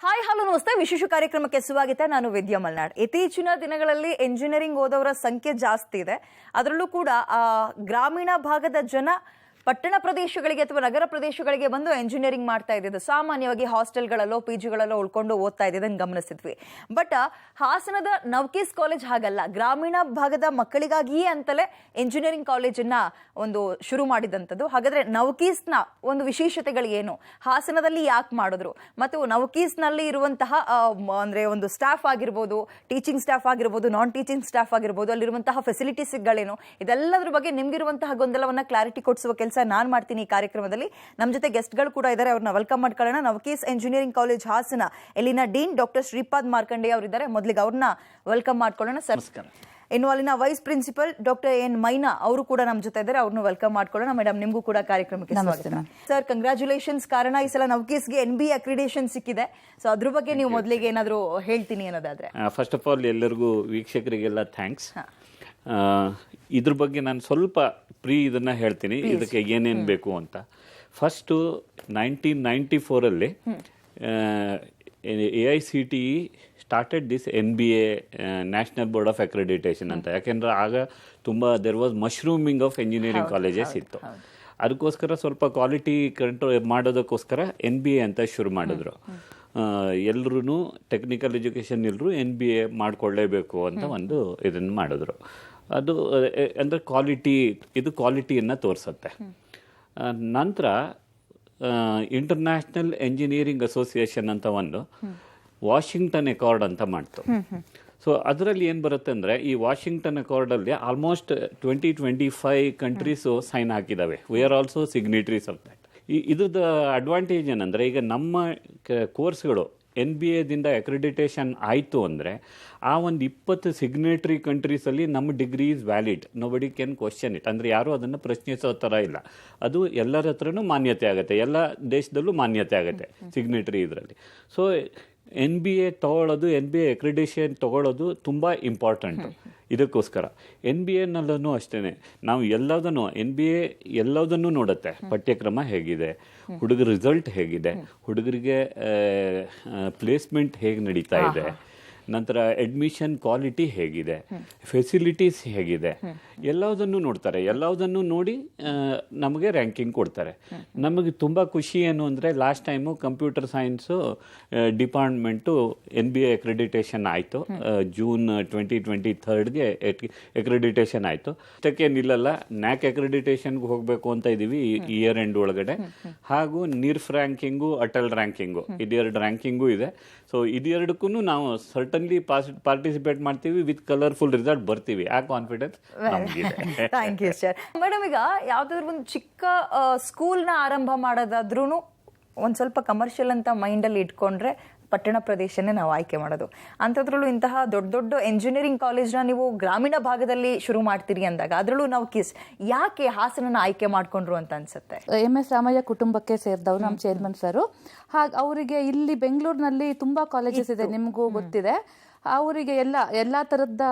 Hi hello ನಮಸ್ತೆ. ವಿಶೇಷ ಕಾರ್ಯಕ್ರಮಕ್ಕೆ ಸ್ವಾಗತ. ನಾನು ವಿದ್ಯಾ ಮಲ್ನಾಡ್. ಇತ್ತೀಚಿನ ದಿನಗಳಲ್ಲಿ ಎಂಜಿನಿಯರಿಂಗ್ ಓದೋರ ಸಂಖ್ಯೆ ಜಾಸ್ತಿ ಇದೆ. ಅದರಲ್ಲೂ ಕೂಡ ಗ್ರಾಮೀಣ ಭಾಗದ ಜನ ಪಟ್ಟಣ ಪ್ರದೇಶಗಳಿಗೆ ಅಥವಾ ನಗರ ಪ್ರದೇಶಗಳಿಗೆ ಬಂದು ಎಂಜಿನಿಯರಿಂಗ್ ಮಾಡ್ತಾ ಇದ್ದಿದ್ದು. ಸಾಮಾನ್ಯವಾಗಿ ಹಾಸ್ಟೆಲ್ಗಳಲ್ಲೋ ಪಿಜಿಗಳಲ್ಲೋ ಉಳ್ಕೊಂಡು ಓದ್ತಾ ಇದ್ದಿದ್ದನ್ನು ಗಮನಿಸಿದ್ವಿ. ಬಟ್ ಹಾಸನದ ನವಕೀಸ್ ಕಾಲೇಜ್ ಹಾಗಲ್ಲ. ಗ್ರಾಮೀಣ ಭಾಗದ ಮಕ್ಕಳಿಗಾಗಿಯೇ ಅಂತಲೇ ಎಂಜಿನಿಯರಿಂಗ್ ಕಾಲೇಜನ್ನ ಒಂದು ಶುರು ಮಾಡಿದಂಥದ್ದು. ಹಾಗಾದ್ರೆ ನವಕೀಸ್ನ ಒಂದು ವಿಶೇಷತೆಗಳು ಏನು, ಹಾಸನದಲ್ಲಿ ಯಾಕೆ ಮಾಡಿದ್ರು, ಮತ್ತು ನವಕೀಸ್ನಲ್ಲಿ ಇರುವಂತಹ ಅಂದ್ರೆ ಒಂದು ಸ್ಟಾಫ್ ಆಗಿರ್ಬೋದು, ಟೀಚಿಂಗ್ ಸ್ಟಾಫ್ ಆಗಿರ್ಬೋದು, ನಾನ್ ಟೀಚಿಂಗ್ ಸ್ಟಾಫ್ ಆಗಿರ್ಬೋದು, ಅಲ್ಲಿರುವಂತಹ ಫೆಸಿಲಿಟೀಸ್ಗಳೇನು, ಇದೆಲ್ಲದ್ರ ಬಗ್ಗೆ ನಿಮ್ಗಿರುವಂತಹ ಗೊಂದಲವನ್ನ ಕ್ಲಾರಿಟಿ ಕೊಡಿಸುವ ಕೆಲಸ ನಾನು ಮಾಡ್ತೀನಿ ಈ ಕಾರ್ಯಕ್ರಮದಲ್ಲಿ. ನಮ್ಮ ಜೊತೆ ಗೆಸ್ಟ್ಗಳು ಕೂಡ ಇದ್ದಾರೆ, ಅವ್ರನ್ನ ವೆಲ್ಕಮ್ ಮಾಡ್ಕೊಳ್ಳೋಣ. ನವಕೀಸ್ ಎಂಜಿನಿಯರಿಂಗ್ ಕಾಲೇಜ್ ಹಾಸನ ಇಲ್ಲಿನ ಡೀನ್ ಡಾಕ್ಟರ್ ಶ್ರೀಪಾದ್ ಮಾರ್ಕಂಡೆ ಅವರಿದ್ದಾರೆ. ಮೊದಲಿಗೆ ಅವ್ರನ್ನ ವೆಲ್ಕಮ್ ಮಾಡ್ಕೊಳ್ಳೋಣ ಸರ್. ಇನ್ನು ಅಲ್ಲಿನ ವೈಸ್ ಪ್ರಿನ್ಸಿಪಲ್ ಡಾಕ್ಟರ್ ಎನ್ ಮೈನಾ ಅವರು ಕೂಡ ನಮ್ಮ ಜೊತೆ ಇದ್ದಾರೆ, ಅವ್ರನ್ನ ವೆಲ್ಕಮ್ ಮಾಡ್ಕೊಳ್ಳೋಣ. ಮೇಡಮ್, ನಿಮಗೂ ಕೂಡ ಕಾರ್ಯಕ್ರಮಕ್ಕೆ ಸ್ವಾಗತ. Sir, congratulations. ಕಾರಣ ಈ ಸಲ ನವಕೀಸ್ಗೆ NBA ಅಕ್ರಿಡೇಷನ್ ಸಿಕ್ಕಿದೆ. ಸೊ ಅದ್ರ ಬಗ್ಗೆ ನೀವು ಮೊದಲಿಗೆ ಏನಾದರೂ ಹೇಳ್ತೀನಿ ಅನ್ನೋದಾದ್ರೆ. ಫಸ್ಟ್ ಆಫ್ ಆಲ್ ಎಲ್ಲರಿಗೂ ವೀಕ್ಷಕರಿಗೆಲ್ಲ ಥ್ಯಾಂಕ್ಸ್. ಇದ್ರ ಬಗ್ಗೆ ನಾನು ಸ್ವಲ್ಪ ಇದನ್ನ ಹೇಳ್ತೀನಿ, ಇದಕ್ಕೆ ಏನೇನು ಬೇಕು ಅಂತ. First 1994 AICTE started this NBA national board of accreditation ಅಂತ. ಯಾಕೆಂದ್ರೆ ಆಗ ತುಂಬ there was mushrooming of engineering colleges ಇತ್ತು. ಅದಕ್ಕೋಸ್ಕರ ಸ್ವಲ್ಪ ಕ್ವಾಲಿಟಿ ಕಂಟ್ರೋಲ್ ಮಾಡೋದಕ್ಕೋಸ್ಕರ NBA ಅಂತ ಶುರು ಮಾಡಿದ್ರು. ಎಲ್ಲರೂ ಟೆಕ್ನಿಕಲ್ ಎಜುಕೇಷನ್ ಎಲ್ಲರೂ NBA ಮಾಡಿಕೊಳ್ಳೇಬೇಕು ಅಂತ ಒಂದು ಇದನ್ನು ಮಾಡಿದ್ರು. ಅದು ಅಂದರೆ ಕ್ವಾಲಿಟಿಯನ್ನು ತೋರಿಸುತ್ತೆ. ನಂತರ ಇಂಟರ್ನ್ಯಾಷನಲ್ ಎಂಜಿನಿಯರಿಂಗ್ ಅಸೋಸಿಯೇಷನ್ ಅಂತ ಒಂದು ವಾಷಿಂಗ್ಟನ್ ಅಕಾರ್ಡ್ ಅಂತ ಮಾಡ್ತು. ಸೊ ಅದರಲ್ಲಿ ಏನು ಬರುತ್ತೆ ಅಂದರೆ, ಈ ವಾಷಿಂಗ್ಟನ್ ಅಕಾರ್ಡಲ್ಲಿ ಆಲ್ಮೋಸ್ಟ್ 20-25 ಕಂಟ್ರೀಸು ಸೈನ್ ಹಾಕಿದ್ದಾವೆ. We are also signatories of that. ಇದ್ರದ್ದು ಅಡ್ವಾಂಟೇಜ್ ಏನಂದರೆ, ಈಗ ನಮ್ಮ ಕೋರ್ಸ್ಗಳು NBA ಅಕ್ರಿಡಿಟೇಷನ್ ಆಯಿತು ಅಂದರೆ ಆ ಒಂದು 20 ಸಿಗ್ನೇಟರಿ ಕಂಟ್ರೀಸಲ್ಲಿ ನಮ್ಮ degree is valid. Nobody can question it. ಅಂದರೆ ಯಾರೂ ಅದನ್ನು ಪ್ರಶ್ನಿಸೋ ಥರ ಇಲ್ಲ. ಅದು ಎಲ್ಲರ ಹತ್ರನೂ ಮಾನ್ಯತೆ ಆಗುತ್ತೆ, ಎಲ್ಲ ದೇಶದಲ್ಲೂ ಮಾನ್ಯತೆ ಆಗುತ್ತೆ ಸಿಗ್ನೇಟರಿ ಇದರಲ್ಲಿ. ಸೊ NBA ತೊಗೊಳ್ಳೋದು, NBA ಅಕ್ರಿಡೇಷನ್ ತೊಗೊಳ್ಳೋದು ತುಂಬ ಇಂಪಾರ್ಟೆಂಟು. ಇದಕ್ಕೋಸ್ಕರ NBA ಅಷ್ಟೇ ನಾವು NBA ಎಲ್ಲದನ್ನು ನೋಡುತ್ತೆ. ಪಠ್ಯಕ್ರಮ ಹೇಗಿದೆ, ಹುಡುಗರ ರಿಸಲ್ಟ್ ಹೇಗಿದೆ, ಹುಡುಗರಿಗೆ ಪ್ಲೇಸ್ಮೆಂಟ್ ಹೇಗೆ ನಡೀತಾ ಇದೆ, ನಂತರ ಅಡ್ಮಿಷನ್ ಕ್ವಾಲಿಟಿ ಹೇಗಿದೆ, ಫೆಸಿಲಿಟೀಸ್ ಹೇಗಿದೆ, ಎಲ್ಲದನ್ನು ನೋಡ್ತಾರೆ. ಎಲ್ಲದನ್ನು ನೋಡಿ ನಮಗೆ ರ್ಯಾಂಕಿಂಗ್ ಕೊಡ್ತಾರೆ. ನಮಗೆ ತುಂಬ ಖುಷಿ ಏನು ಅಂದರೆ, last time computer science department NBA accreditation ಆಯಿತು. ಜೂನ್ 2023 ಅಕ್ರಿಡಿಟೇಷನ್ ಆಯಿತು. ಅದಕ್ಕೆ ನಿಲ್ಲಲ್ಲ, NAC ಅಕ್ರಿಡಿಟೇಷನ್ಗೆ ಹೋಗಬೇಕು ಅಂತ ಇದ್ದೀವಿ ಇಯರ್ ಎಂಡ್ ಒಳಗಡೆ. ಹಾಗೂ NIRF ರ್ಯಾಂಕಿಂಗು, ಅಟಲ್ ರ್ಯಾಂಕಿಂಗು, ಇದೆರಡು ರ್ಯಾಂಕಿಂಗು ಇದೆ. ಸೊ ಇದೆರಡಕ್ಕೂ ನಾವು ಸರ್ಟನ್ಲಿ ಪಾರ್ಟಿಸಿಪೇಟ್ ಮಾಡ್ತೀವಿ. ವಿತ್ ಕಲರ್ಫುಲ್ ರಿಸಲ್ಟ್ ಬರ್ತೀವಿ. ಆ ಕಾನ್ಫಿಡೆನ್ಸ್ ನಮಗಿದೆ. Thank you sir. ಮೇಡಮ್, ಈಗ ಯಾವುದಾದ್ರು ಒಂದು ಚಿಕ್ಕ ಸ್ಕೂಲ್ನ ಆರಂಭ ಮಾಡೋದಾದ್ರೂ ಒಂದು ಸ್ವಲ್ಪ ಕಮರ್ಷಿಯಲ್ ಅಂತ ಮೈಂಡಲ್ಲಿ ಇಟ್ಕೊಂಡ್ರೆ ಪಟ್ಟಣ ಪ್ರದೇಶನೇ ನಾವು ಆಯ್ಕೆ ಮಾಡೋದು. ಅಂಥದ್ರಲ್ಲೂ ಇಂತಹ ದೊಡ್ಡ ದೊಡ್ಡ ಎಂಜಿನಿಯರಿಂಗ್ ಕಾಲೇಜ್ನ ನೀವು ಗ್ರಾಮೀಣ ಭಾಗದಲ್ಲಿ ಶುರು ಮಾಡ್ತೀರಿ ಅಂದಾಗ, ಅದರಲ್ಲೂ ನಾವು ಯಾಕೆ ಹಾಸನನ ಆಯ್ಕೆ ಮಾಡ್ಕೊಂಡ್ರು ಅಂತ ಅನ್ಸುತ್ತೆ? MS ರಾಮಯ್ಯ ಕುಟುಂಬಕ್ಕೆ ಸೇರಿದವರು ನಮ್ಮ ಚೇರ್ಮನ್ ಸರು. ಹಾಗೆ ಅವರಿಗೆ ಇಲ್ಲಿ ಬೆಂಗಳೂರಿನಲ್ಲಿ ತುಂಬಾ ಕಾಲೇಜಸ್ ಇದೆ, ನಿಮಗೂ ಗೊತ್ತಿದೆ. ಅವರಿಗೆ ಎಲ್ಲ ತರದ್ದ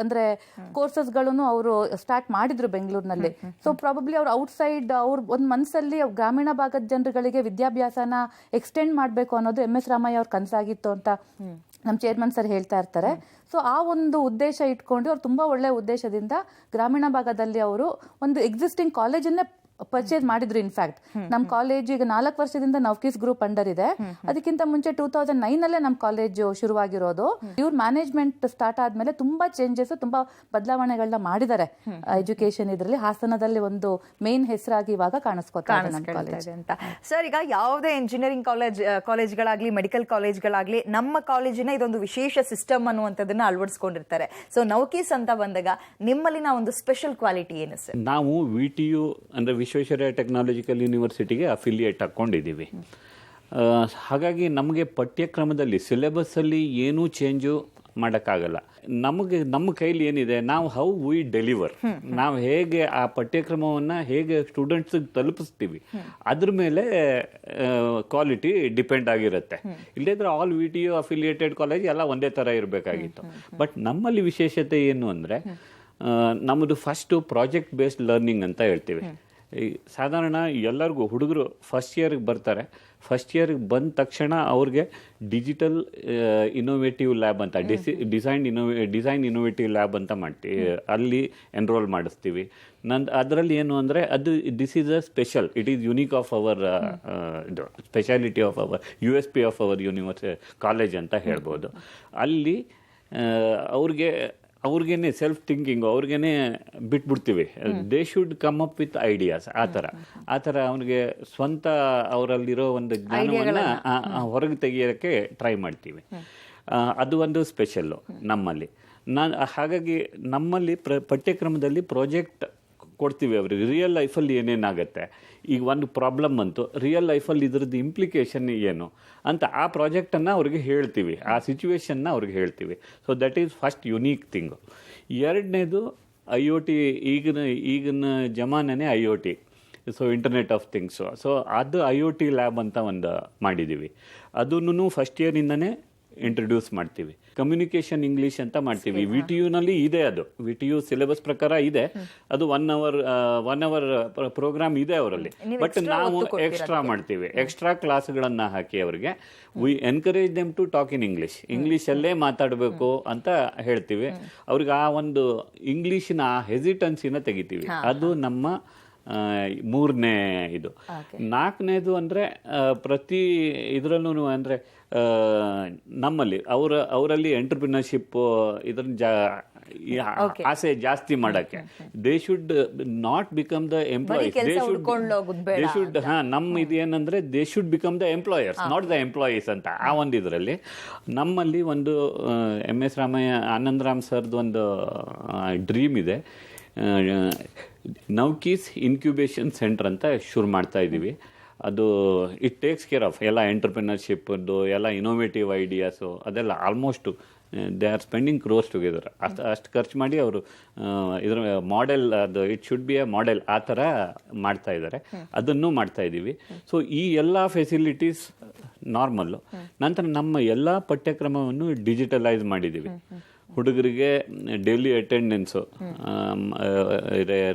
ಅಂದ್ರೆ ಕೋರ್ಸಸ್ಗಳನ್ನು ಅವರು ಸ್ಟಾರ್ಟ್ ಮಾಡಿದ್ರು ಬೆಂಗಳೂರಿನಲ್ಲಿ. ಸೊ ಪ್ರಾಬಬ್ಲಿ ಅವ್ರು ಔಟ್ಸೈಡ್ ಅವ್ರು ಒಂದು ಮನಸ್ಸಲ್ಲಿ ಗ್ರಾಮೀಣ ಭಾಗದ ಜನರುಗಳಿಗೆ ವಿದ್ಯಾಭ್ಯಾಸನ ಎಕ್ಸ್ಟೆಂಡ್ ಮಾಡಬೇಕು ಅನ್ನೋದು MS ರಾಮಯ್ಯ ಅವ್ರ ಕನಸಾಗಿತ್ತು ಅಂತ ನಮ್ಮ ಚೇರ್ಮನ್ ಸರ್ ಹೇಳ್ತಾ ಇರ್ತಾರೆ. ಸೊ ಆ ಒಂದು ಉದ್ದೇಶ ಇಟ್ಕೊಂಡು ಅವ್ರು ತುಂಬಾ ಒಳ್ಳೆ ಉದ್ದೇಶದಿಂದ ಗ್ರಾಮೀಣ ಭಾಗದಲ್ಲಿ ಅವರು ಒಂದು ಎಕ್ಸಿಸ್ಟಿಂಗ್ ಕಾಲೇಜನ್ನೇ ಪರ್ಚೇಸ್ ಮಾಡಿದ್ರು. ಇನ್ಫ್ಯಾಕ್ಟ್ ನಮ್ಮ ಕಾಲೇಜ್ ಈಗ 4 ವರ್ಷದಿಂದ ನವಕೀಸ್ ಗ್ರೂಪ್ ಅಂಡರ್ ಇದೆ. ಅದಕ್ಕಿಂತ ಮುಂಚೆ 2009 ನಮ್ಮ ಕಾಲೇಜು ಶುರುವಾಗಿರೋದು. ಇವ್ರ ಮ್ಯಾನೇಜ್ಮೆಂಟ್ ಸ್ಟಾರ್ಟ್ ಆದ್ಮೇಲೆ ತುಂಬಾ ಚೇಂಜಸ್, ತುಂಬಾ ಬದಲಾವಣೆಗಳನ್ನ ಮಾಡಿದ್ದಾರೆ ಎಜುಕೇಶನ್ ಇದರಲ್ಲಿ. ಹಾಸನದಲ್ಲಿ ಒಂದು ಮೇನ್ ಹೆಸರಾಗಿ ಇವಾಗ ಕಾಣಿಸ್ಕೊತಾರೆ ನಮ್ಮ ಕಾಲೇಜ್ ಅಂತ. ಸರ್, ಈಗ ಯಾವುದೇ ಇಂಜಿನಿಯರಿಂಗ್ ಕಾಲೇಜ್ಗಳಾಗ್ಲಿ, ಮೆಡಿಕಲ್ ಕಾಲೇಜ್ಗಳಾಗ್ಲಿ, ನಮ್ಮ ಕಾಲೇಜಿನ ಇದೊಂದು ವಿಶೇಷ ಸಿಸ್ಟಮ್ ಅನ್ನುವಂಥದ್ದನ್ನ ಅಳವಡಿಸ್ಕೊಂಡಿರ್ತಾರೆ. ಸೊ ನವಕೀಸ್ ಅಂತ ಬಂದಾಗ ನಿಮ್ಮಲ್ಲಿನ ಒಂದು ಸ್ಪೆಷಲ್ ಕ್ವಾಲಿಟಿ ಏನು ಸರ್? ನಾವು VTU ಅಂದ್ರೆ ವಿಶ್ವೇಶ್ವರಯ್ಯ ಟೆಕ್ನಾಲಜಿಕಲ್ ಯೂನಿವರ್ಸಿಟಿಗೆ ಅಫಿಲಿಯೇಟ್ ಹಾಕ್ಕೊಂಡಿದ್ದೀವಿ. ಹಾಗಾಗಿ ನಮಗೆ ಪಠ್ಯಕ್ರಮದಲ್ಲಿ ಸಿಲೆಬಸ್ಸಲ್ಲಿ ಏನೂ ಚೇಂಜು ಮಾಡೋಕ್ಕಾಗಲ್ಲ. ನಮ್ಮ ಕೈಲಿ ಏನಿದೆ, ನಾವು ಹೌ ವಿ ಡೆಲಿವರ್, ನಾವು ಹೇಗೆ ಆ ಪಠ್ಯಕ್ರಮವನ್ನು ಹೇಗೆ ಸ್ಟೂಡೆಂಟ್ಸಿಗೆ ತಲುಪಿಸ್ತೀವಿ, ಅದ್ರ ಮೇಲೆ ಕ್ವಾಲಿಟಿ ಡಿಪೆಂಡ್ ಆಗಿರುತ್ತೆ. ಇಲ್ಲದಿದ್ರೆ ಆಲ್ VTU ಅಫಿಲಿಯೇಟೆಡ್ ಕಾಲೇಜ್ ಎಲ್ಲ ಒಂದೇ ಥರ ಇರಬೇಕಾಗಿತ್ತು. ಬಟ್ ನಮ್ಮಲ್ಲಿ ವಿಶೇಷತೆ ಏನು ಅಂದರೆ, ನಮ್ಮದು ಫಸ್ಟು ಪ್ರಾಜೆಕ್ಟ್ ಬೇಸ್ಡ್ ಲರ್ನಿಂಗ್ ಅಂತ ಹೇಳ್ತೀವಿ. ಈ ಸಾಧಾರಣ ಎಲ್ಲರಿಗೂ ಹುಡುಗರು ಫಸ್ಟ್ ಇಯರ್ಗೆ ಬರ್ತಾರೆ. ಫಸ್ಟ್ ಇಯರ್ಗೆ ಬಂದ ತಕ್ಷಣ ಅವ್ರಿಗೆ ಡಿಜಿಟಲ್ ಇನೋವೇಟಿವ್ ಲ್ಯಾಬ್ ಅಂತ ಡಿಸೈನ್ ಇನೋವೇಟಿವ್ ಲ್ಯಾಬ್ ಅಂತ ಮಾಡ್ತೀವಿ, ಅಲ್ಲಿ ಎನ್ರೋಲ್ ಮಾಡಿಸ್ತೀವಿ. ಅದರಲ್ಲಿ ಏನು ಅಂದರೆ ಅದು this is a special, it is unique of our speciality of our USP of our college ಅಂತ ಹೇಳ್ಬೋದು. ಅಲ್ಲಿ ಅವ್ರಿಗೇನೆ ಸೆಲ್ಫ್ ಥಿಂಕಿಂಗ್ ಅವ್ರಿಗೇನೆ ಬಿಟ್ಬಿಡ್ತೀವಿ. They should come up with ideas. ಆ ಥರ ಅವ್ನಿಗೆ ಸ್ವಂತ ಅವರಲ್ಲಿರೋ ಒಂದು ಜ್ಞಾನವನ್ನು ಹೊರಗೆ ತೆಗಿಯೋಕ್ಕೆ ಟ್ರೈ ಮಾಡ್ತೀವಿ. ಅದು ಒಂದು ಸ್ಪೆಷಲ್ಲು ನಮ್ಮಲ್ಲಿ. ಹಾಗಾಗಿ ನಮ್ಮಲ್ಲಿ ಪಠ್ಯಕ್ರಮದಲ್ಲಿ ಪ್ರಾಜೆಕ್ಟ್ ಕೊಡ್ತೀವಿ ಅವ್ರಿಗೆ. ರಿಯಲ್ ಲೈಫಲ್ಲಿ ಏನೇನಾಗುತ್ತೆ, ಈಗ ಒಂದು ಪ್ರಾಬ್ಲಮ್ ಬಂತು, ರಿಯಲ್ ಲೈಫಲ್ಲಿ ಇದ್ರದ್ದು ಇಂಪ್ಲಿಕೇಶನ್ ಏನು ಅಂತ ಆ ಪ್ರಾಜೆಕ್ಟನ್ನು ಅವ್ರಿಗೆ ಹೇಳ್ತೀವಿ, ಆ ಸಿಚುವೇಶನ್ನ ಅವ್ರಿಗೆ ಹೇಳ್ತೀವಿ. So that is first unique thing. ಎರಡನೇದು IoT. ಈಗಿನ ಜಮಾನೇ IoT, so internet of things. So ಅದು IoT ಲ್ಯಾಬ್ ಅಂತ ಒಂದು ಮಾಡಿದ್ದೀವಿ. ಅದನ್ನು ಫಸ್ಟ್ ಇಯರಿಂದನೇ ಇಂಟ್ರೊಡ್ಯೂಸ್ ಮಾಡ್ತೀವಿ. ಕಮ್ಯುನಿಕೇಷನ್ ಇಂಗ್ಲೀಷ್ ಅಂತ ಮಾಡ್ತೀವಿ. VTUನಲ್ಲಿ ಇದೆ, ಅದು VTU ಸಿಲೆಬಸ್ ಪ್ರಕಾರ ಇದೆ. ಅದು 1 ಅವರ್ ಪ್ರೋಗ್ರಾಮ್ ಇದೆ ಅವರಲ್ಲಿ. ಬಟ್ ನಾವು ಎಕ್ಸ್ಟ್ರಾ ಮಾಡ್ತೀವಿ, ಎಕ್ಸ್ಟ್ರಾ ಕ್ಲಾಸ್ಗಳನ್ನು ಹಾಕಿ ಅವರಿಗೆ we encourage them to talk in ಇಂಗ್ಲೀಷಲ್ಲೇ ಮಾತಾಡಬೇಕು ಅಂತ ಹೇಳ್ತೀವಿ. ಅವ್ರಿಗೆ ಆ ಒಂದು ಇಂಗ್ಲೀಷಿನ ಹೆಸಿಟೆನ್ಸಿನ ತೆಗಿತೀವಿ. ಅದು ನಮ್ಮ 3ನೇ ಇದು. 4ನೇದು ಅಂದರೆ ಪ್ರತಿ ಇದರಲ್ಲೂ ಅಂದರೆ ನಮ್ಮಲ್ಲಿ ಅವರಲ್ಲಿ ಎಂಟರ್ಪ್ರಿನರ್ಶಿಪ್ ಆಸೆ ಜಾಸ್ತಿ ಮಾಡೋಕ್ಕೆ. They should not become the employees. They should ನಮ್ಮ ಇದು ಏನಂದರೆ they should become the employers, not the employees ಅಂತ. ಆ ಒಂದು ಇದರಲ್ಲಿ ನಮ್ಮಲ್ಲಿ ಒಂದು MS ಆನಂದರಾಮ್ ಸರ್ದು ಒಂದು ಡ್ರೀಮ್ ಇದೆ. ನೌಕೀಸ್ ಇನ್ಕ್ಯುಬೇಷನ್ ಸೆಂಟರ್ ಅಂತ ಶುರು ಮಾಡ್ತಾ ಇದ್ದೀವಿ. ಅದು ಇಟ್ ಟೇಕ್ಸ್ ಕೇರ್ ಆಫ್ ಎಲ್ಲ ಎಂಟರ್ಪ್ರಿನರ್ಶಿಪ್ಪದ್ದು, ಎಲ್ಲ ಇನೋವೇಟಿವ್ ಐಡಿಯಾಸು, ಅದೆಲ್ಲ almost they are spending crores together. ಅಷ್ಟು ಖರ್ಚು ಮಾಡಿ ಅವರು ಇದ್ರ ಮಾಡೆಲ್, ಅದು it should be A model, ಆ ಥರ ಮಾಡ್ತಾ ಇದ್ದಾರೆ. ಅದನ್ನು ಮಾಡ್ತಾ ಇದ್ದೀವಿ. ಸೊ ಈ ಎಲ್ಲ ಫೆಸಿಲಿಟೀಸ್ ನಾರ್ಮಲ್ಲು. ನಂತರ ನಮ್ಮ ಎಲ್ಲ ಪಠ್ಯಕ್ರಮವನ್ನು ಡಿಜಿಟಲೈಸ್ ಮಾಡಿದ್ದೀವಿ. ಹುಡುಗರಿಗೆ ಡೈಲಿ ಅಟೆಂಡೆನ್ಸು